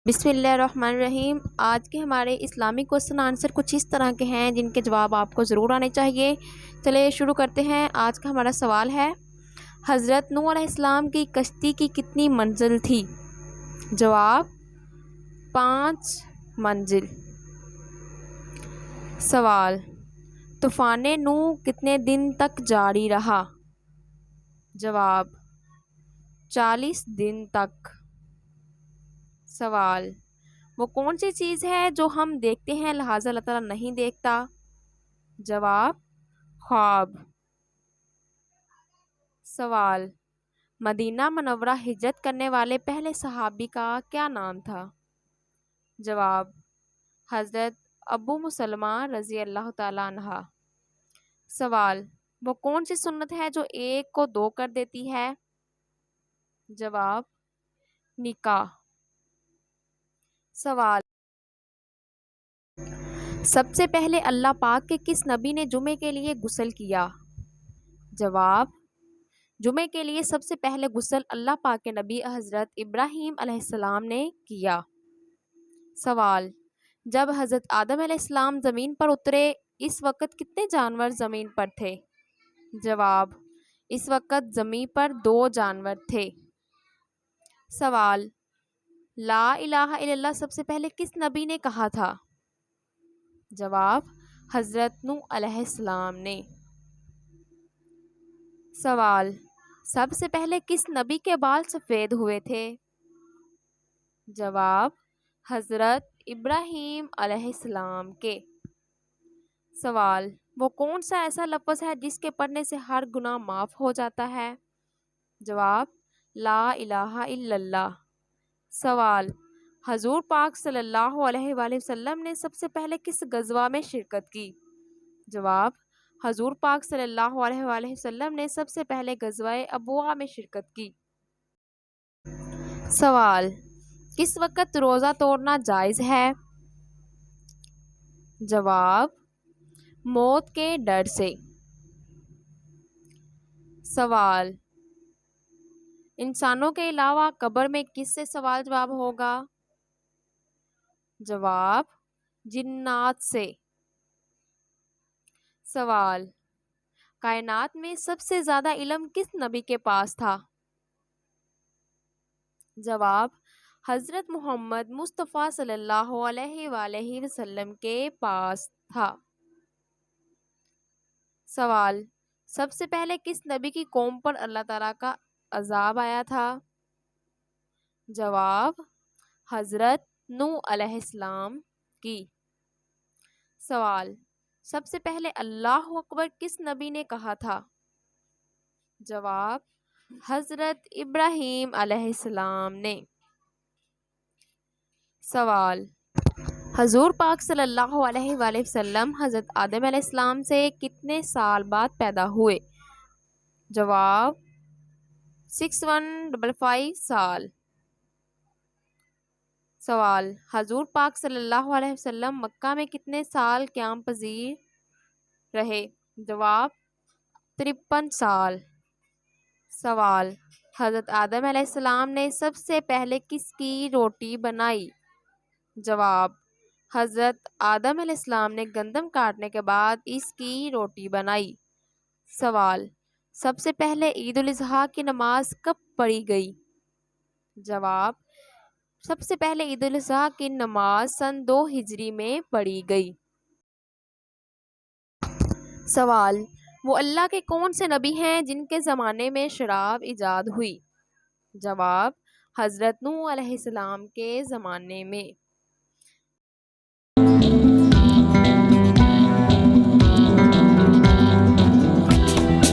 بسم اللہ الرحمن الرحیم۔ آج کے ہمارے اسلامی کوسچن آنسر کچھ اس طرح کے ہیں جن کے جواب آپ کو ضرور آنے چاہیے۔ چلے شروع کرتے ہیں۔ آج کا ہمارا سوال ہے، حضرت نوح علیہ السلام کی کشتی کی کتنی منزل تھی؟ جواب 5 منزل۔ سوال، طوفان نوح کتنے دن تک جاری رہا؟ جواب 40 دن تک۔ سوال، وہ کون سی چیز ہے جو ہم دیکھتے ہیں لہٰذا اللہ تعالیٰ نہیں دیکھتا؟ جواب خواب۔ سوال، مدینہ منورہ ہجرت کرنے والے پہلے صحابی کا کیا نام تھا؟ جواب حضرت ابو مسلمہ رضی اللہ تعالیٰ عنہ۔ سوال، وہ کون سی سنت ہے جو 1 کو 2 کر دیتی ہے؟ جواب نکاح۔ سوال، سب سے پہلے اللہ پاک کے کس نبی نے جمعے کے لیے غسل کیا؟ جواب جمعے کے لیے سب سے پہلے غسل اللہ پاک کے نبی حضرت ابراہیم علیہ السلام نے کیا۔ سوال، جب حضرت آدم علیہ السلام زمین پر اترے اس وقت کتنے جانور زمین پر تھے؟ جواب اس وقت زمین پر 2 جانور تھے۔ سوال، لا الہ الا اللہ سب سے پہلے کس نبی نے کہا تھا؟ جواب حضرت نوح علیہ السلام نے۔ سوال، سب سے پہلے کس نبی کے بال سفید ہوئے تھے؟ جواب حضرت ابراہیم علیہ السلام کے۔ سوال، وہ کون سا ایسا لفظ ہے جس کے پڑھنے سے ہر گناہ معاف ہو جاتا ہے؟ جواب لا الہ الا اللہ۔ سوال، حضور پاک صلی اللہ علیہ وآلہ وسلم نے سب سے پہلے کس غزوہ میں شرکت کی؟ جواب حضور پاک صلی اللہ علیہ وآلہ وسلم نے سب سے پہلے غزوہ ابواء میں شرکت کی۔ سوال، کس وقت روزہ توڑنا جائز ہے؟ جواب موت کے ڈر سے۔ سوال، انسانوں کے علاوہ قبر میں کس سے سوال جواب ہوگا؟ جواب جنات سے۔ سوال، کائنات میں سب سے زیادہ علم کس نبی کے پاس تھا؟ جواب حضرت محمد مصطفیٰ صلی اللہ علیہ وآلہ وسلم کے پاس تھا۔ سوال، سب سے پہلے کس نبی کی قوم پر اللہ تعالیٰ کا عذاب آیا تھا؟ جواب حضرت نوح علیہ السلام کی۔ سوال، سب سے پہلے اللہ اکبر کس نبی نے کہا تھا؟ جواب حضرت ابراہیم علیہ السلام نے۔ سوال، حضور پاک صلی اللہ علیہ وآلہ وسلم حضرت آدم علیہ السلام سے کتنے سال بعد پیدا ہوئے؟ جواب 6155 سال۔ سوال، حضور پاک صلی اللہ علیہ وسلم مکہ میں کتنے سال قیام پذیر رہے؟ جواب 53 سال۔ سوال، حضرت آدم علیہ السلام نے سب سے پہلے کس کی روٹی بنائی؟ جواب حضرت آدم علیہ السلام نے گندم کاٹنے کے بعد اس کی روٹی بنائی۔ سوال، سب سے پہلے عید الاضحیٰ کی نماز کب پڑھی گئی؟ جواب سب سے پہلے عید الاضحیٰ کی نماز سن 2 ہجری میں پڑھی گئی۔ سوال، وہ اللہ کے کون سے نبی ہیں جن کے زمانے میں شراب ایجاد ہوئی؟ جواب حضرت نوح علیہ السلام کے زمانے میں۔